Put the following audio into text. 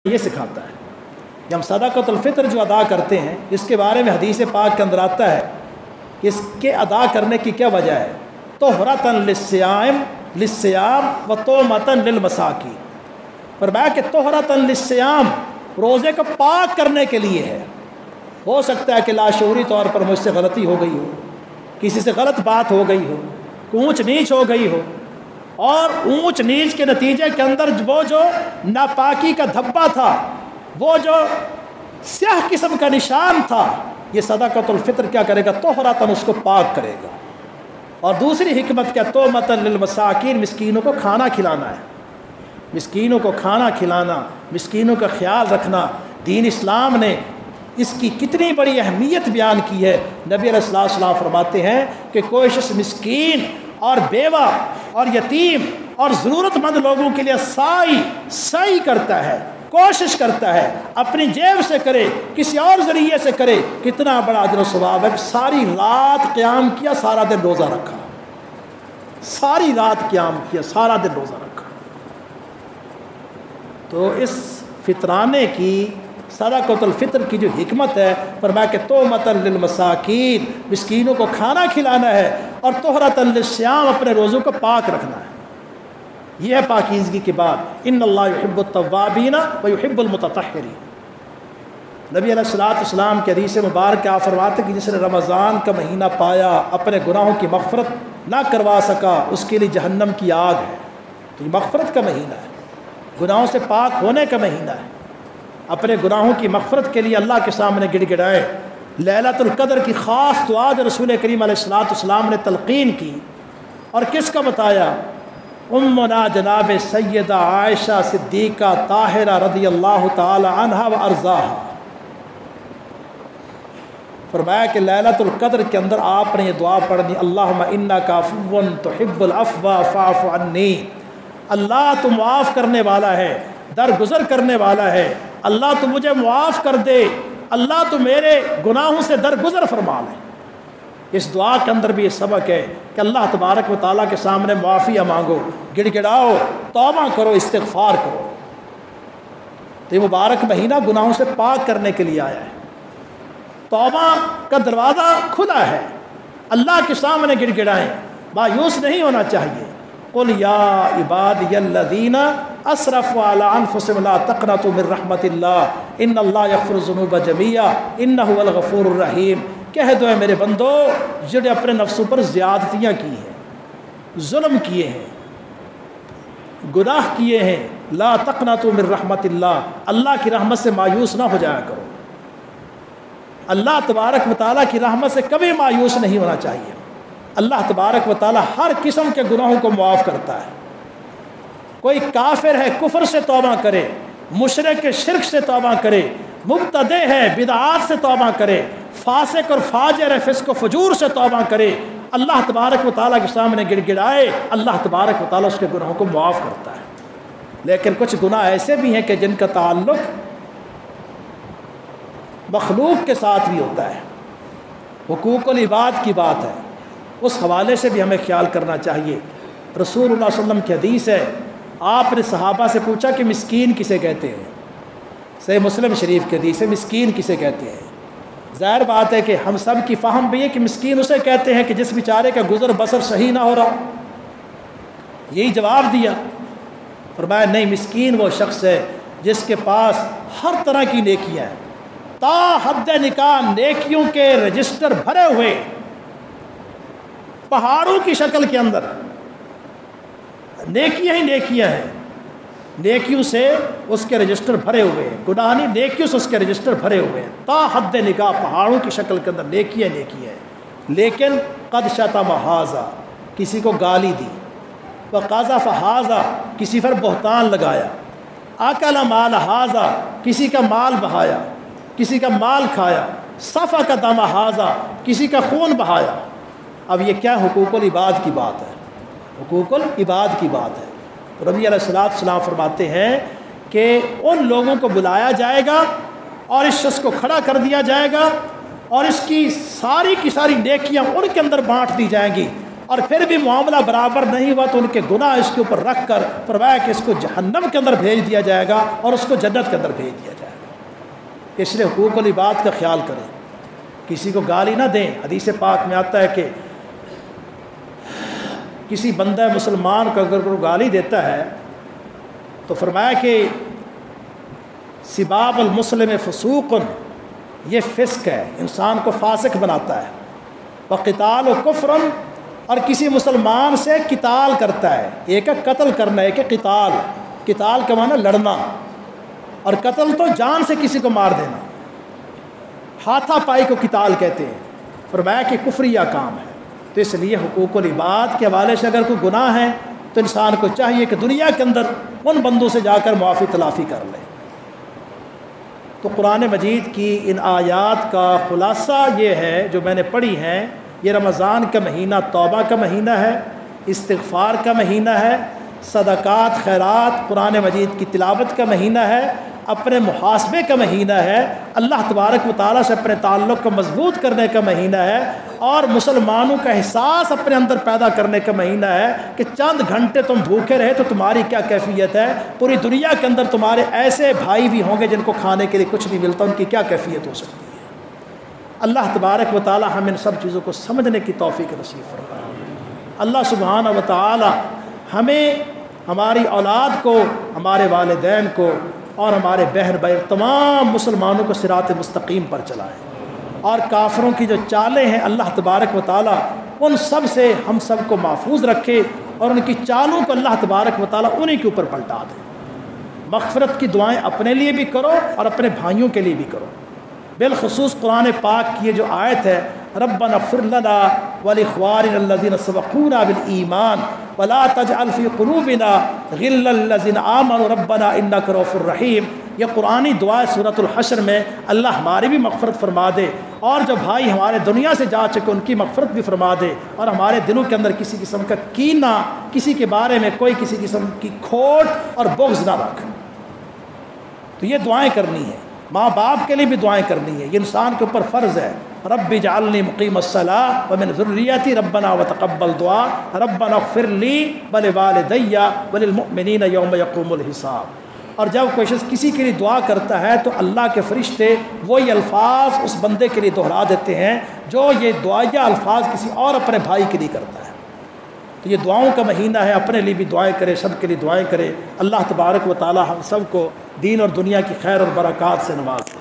یہ سکھاتا ہے کہ ہم صدقۃ الفطر جو ادا کرتے ہیں، اس کے بارے میں حدیث پاک کے اندر آتا ہے کہ اس کے ادا کرنے کی کیا وجہ ہے؟ طہرۃ للصیام و تومۃ للمساکین۔ فرمایا کہ طہرۃ للصیام، روزے کو پاک کرنے کے لیے ہے۔ ہو سکتا ہے کہ لاشعوری طور پر مجھ سے غلطی ہو گئی ہو، کسی سے غلط بات ہو گئی ہو، اونچ نیچ ہو گئی ہو، اور اونچ نیچ کے نتیجے کے اندر وہ جو ناپاکی کا دھبا تھا، وہ جو سیاہ قسم کا نشان تھا، یہ صدقۃ الفطر کیا کرے گا؟ طہرۃ، اس کو پاک کرے گا۔ اور دوسری حکمت کیا؟ تومۃ للمساکین، مسکینوں کو کھانا کھلانا ہے۔ مسکینوں کو کھانا کھلانا، مسکینوں کا خیال رکھنا، دین اسلام نے اس کی کتنی بڑی اہمیت بیان کی ہے۔ نبی علیہ الصلوۃ والسلام فرماتے ہیں کہ کوئی شخص مسکین اور بیوہ اور یتیم اور ضرورت مند لوگوں کے لیے سعی کرتا ہے، کوشش کرتا ہے، اپنی جیب سے کرے، کسی اور ذریعے سے کرے، کتنا بڑا اجر و ثواب ہے۔ ساری رات قیام کیا، سارا دن روزہ رکھا، ساری رات قیام کیا، سارا دن روزہ رکھا۔ تو اس فطرانے کی، صدقۃ الفطر کی جو حکمت ہے، فرمایا کہ تومۃ للمساکین، مسکینوں کو کھانا کھلانا ہے، اور طہرۃ للصیام، اپنے روزوں کو پاک رکھنا ہے۔ یہ ہے پاکیزگی کی بات۔ ان اللہ یحب التوابین ویحب المتطہرین۔ نبی علیہ الصلوۃ والسلام کے حدیث مبارک آپ فرماتے کہ جس نے رمضان کا مہینہ پایا، اپنے گناہوں کی مغفرت نہ کروا سکا، اس کے لیے جہنم کی آگ ہے۔ تو یہ مغفرت کا مہینہ ہے، گناہوں سے پاک ہونے کا مہینہ ہے۔ اپنے گناہوں کی مغفرت کے لیے اللہ کے سامنے گڑ گڑائے۔ لیلۃ القدر کی خاص دعا جو رسول کریم علیہ الصلوۃ والسلام نے تلقین کی، اور کس کا بتایا؟ امنا جناب سیدہ عائشہ صدیقہ طاہرہ رضی اللہ تعالی عنہا و ارضاہا۔ فرمایا کہ لیلۃ القدر کے اندر آپ نے یہ دعا پڑھنی، اللہم انک عفو تحب العفو فاعف عنی۔ اللہ تو معاف کرنے والا ہے، درگزر کرنے والا ہے، اللہ تو مجھے معاف کر دے، اللہ تو میرے گناہوں سے درگزر فرما لے۔ اس دعا کے اندر بھی یہ سبق ہے کہ اللہ تبارک و تعالیٰ کے سامنے معافیہ مانگو، گڑ گڑاؤ، توبہ کرو، استغفار کرو۔ تو یہ مبارک مہینہ گناہوں سے پاک کرنے کے لیے آیا ہے۔ توبہ کا دروازہ کھلا ہے، اللہ کے سامنے گڑ گڑائیں، مایوس نہیں ہونا چاہیے۔ قل یا عبادی الذین اسرفوا علی انفسہم لا تقنطوا من رحمت اللہ ان اللہ یغفر الذنوب جميعا انہ هو الغفور الرحیم۔ کہہ دو اے میرے بندو، جنہوں نے اپنے نفسوں پر زیادتیاں کی ہیں، ظلم کیے ہیں، گناہ کیے ہیں، لا تقنطوا من رحمت اللہ، اللہ کی رحمت سے مایوس نہ ہو جایا کرو۔ اللہ تبارک و تعالیٰ کی رحمت سے کبھی مایوس نہیں ہونا چاہیے۔ اللہ تبارک و تعالیٰ ہر قسم کے گناہوں کو معاف کرتا ہے۔ کوئی کافر ہے، کفر سے توبہ کرے، مشرک کے شرک سے توبہ کرے، مبتدع ہے، بدعات سے توبہ کرے، فاسق اور فاجر ہے، فسق و فجور سے توبہ کرے، اللہ تبارک و تعالیٰ کے سامنے گڑ گڑائے، اللہ تبارک و تعالیٰ اس کے گناہوں کو معاف کرتا ہے۔ لیکن کچھ گناہ ایسے بھی ہیں کہ جن کا تعلق مخلوق کے ساتھ بھی ہوتا ہے، حقوق العباد کی بات ہے، اس حوالے سے بھی ہمیں خیال کرنا چاہیے۔ رسول اللہ صلی اللہ علیہ وسلم کی حدیث ہے، آپ نے صحابہ سے پوچھا کہ مسکین کسے کہتے ہیں؟ صحیح مسلم شریف کی حدیث ہے، مسکین کسے کہتے ہیں؟ ظاہر بات ہے کہ ہم سب کی فہم بھی ہے کہ مسکین اسے کہتے ہیں کہ جس بیچارے کا گزر بسر صحیح نہ ہو رہا۔ یہی جواب دیا۔ فرمایا نہیں، مسکین وہ شخص ہے جس کے پاس ہر طرح کی نیکیاں ہیں، تا حد نکاح نیکیوں کے رجسٹر بھرے ہوئے، پہاڑوں کی شکل کے اندر نیکیاں ہی نیکیاں ہیں، نیکیوں سے اس کے رجسٹر بھرے ہوئے ہیں، گناہ نہیں، نیکیوں سے اس کے رجسٹر بھرے ہوئے ہیں، تا حد نکاح، پہاڑوں کی شکل کے اندر نیکیاں نیکیاں ہیں۔ لیکن قد شتم ھذا، کسی کو گالی دی، وقذف ھذا، کسی پر بہتان لگایا، اکل مال ھذا، کسی کا مال بہایا، کسی کا مال کھایا، سفک دم ھذا، کسی کا خون بہایا۔ اب یہ کیا حقوق العباد کی بات ہے؟ حقوق العباد کی بات ہے۔ تو نبی علیہ الصلوۃ والسلام فرماتے ہیں کہ ان لوگوں کو بلایا جائے گا اور اس شخص کو کھڑا کر دیا جائے گا اور اس کی ساری نیکیاں ان کے اندر بانٹ دی جائیں گی، اور پھر بھی معاملہ برابر نہیں ہوا تو ان کے گناہ اس کے اوپر رکھ کر فرمایا کہ اس کو جہنم کے اندر بھیج دیا جائے گا اور اس کو جنت کے اندر بھیج دیا جائے گا۔ اس لیے حقوق العباد کا خیال کریں، کسی کو گالی نہ دیں۔ حدیث پاک میں آتا ہے کہ کسی بندہ مسلمان کو اگر کوئی گالی دیتا ہے تو فرمایا کہ سباب المسلم فسوق، یہ فسق ہے، انسان کو فاسق بناتا ہے۔ وقتال و کفر، اور کسی مسلمان سے قتال کرتا ہے، ایک ہے قتل کرنا، ایک ہے قتال۔ قتال کا معنی لڑنا، اور قتل تو جان سے کسی کو مار دینا، ہاتھا پائی کو قتال کہتے ہیں۔ فرمایا کہ کفریہ کام ہے۔ تو اس لیے حقوق العباد کے حوالے سے اگر کوئی گناہ ہے تو انسان کو چاہیے کہ دنیا کے اندر ان بندوں سے جا کر معافی تلافی کر لے۔ تو قرآن مجید کی ان آیات کا خلاصہ یہ ہے جو میں نے پڑھی ہیں، یہ رمضان کا مہینہ توبہ کا مہینہ ہے، استغفار کا مہینہ ہے، صدقات خیرات قرآن مجید کی تلاوت کا مہینہ ہے، اپنے محاسبے کا مہینہ ہے، اللہ تبارک و تعالیٰ سے اپنے تعلق کو مضبوط کرنے کا مہینہ ہے، اور مسلمانوں کا احساس اپنے اندر پیدا کرنے کا مہینہ ہے کہ چند گھنٹے تم بھوکے رہے تو تمہاری کیا کیفیت ہے، پوری دنیا کے اندر تمہارے ایسے بھائی بھی ہوں گے جن کو کھانے کے لیے کچھ نہیں ملتا، ان کی کیا کیفیت ہو سکتی ہے۔ اللہ تبارک و تعالیٰ ہم ان سب چیزوں کو سمجھنے کی توفیق نصیب فرمائے۔ اللہ سبحانہ و تعالیٰ ہمیں، ہماری اولاد کو، ہمارے والدین کو اور ہمارے بہن بھائی تمام مسلمانوں کو صراط مستقیم پر چلائے، اور کافروں کی جو چالیں ہیں اللہ تبارک و تعالیٰ ان سب سے ہم سب کو محفوظ رکھے، اور ان کی چالوں کو اللہ تبارک و تعالیٰ انہی کے اوپر پلٹا دے۔ مغفرت کی دعائیں اپنے لیے بھی کرو اور اپنے بھائیوں کے لیے بھی کرو۔ بالخصوص قرآن پاک کی یہ جو آیت ہے، ربنا اغفر لنا ولاخواننا الذین سبقونا بالایمان ولا تجعل فی قلوبنا غلا للذین آمنوا ربنا انک رؤوف رحیم، یہ قرآنی دعا سورۃ الحشر میں اللہ ہماری بھی مغفرت فرما دے، اور جو بھائی ہمارے دنیا سے جا چکے ان کی مغفرت بھی فرما دے، اور ہمارے دلوں کے اندر کسی قسم کا کینہ، کسی کے بارے میں کوئی کسی قسم کی کھوٹ اور بغض نہ رکھ۔ تو یہ دعائیں کرنی ہیں، ماں باپ کے لیے بھی دعائیں کرنی ہے، یہ انسان کے اوپر فرض ہے۔ رب اجعلنی مقیم الصلاۃ ومن ذریتی ربنا وتقبل دعا ربنا اغفر لی ولوالدی وللمؤمنین یوم یقوم الحساب۔ اور جب کوئی شخص کسی کے لیے دعا کرتا ہے تو اللہ کے فرشتے وہی الفاظ اس بندے کے لیے دہرا دیتے ہیں جو یہ دعائیہ الفاظ کسی اور اپنے بھائی کے لیے کرتا ہے۔ تو یہ دعاؤں کا مہینہ ہے، اپنے لیے بھی دعائیں کرے، سب کے لیے دعائیں کرے۔ اللہ تبارک و تعالی ہم سب کو دین اور دنیا کی خیر اور برکات سے نواز دے۔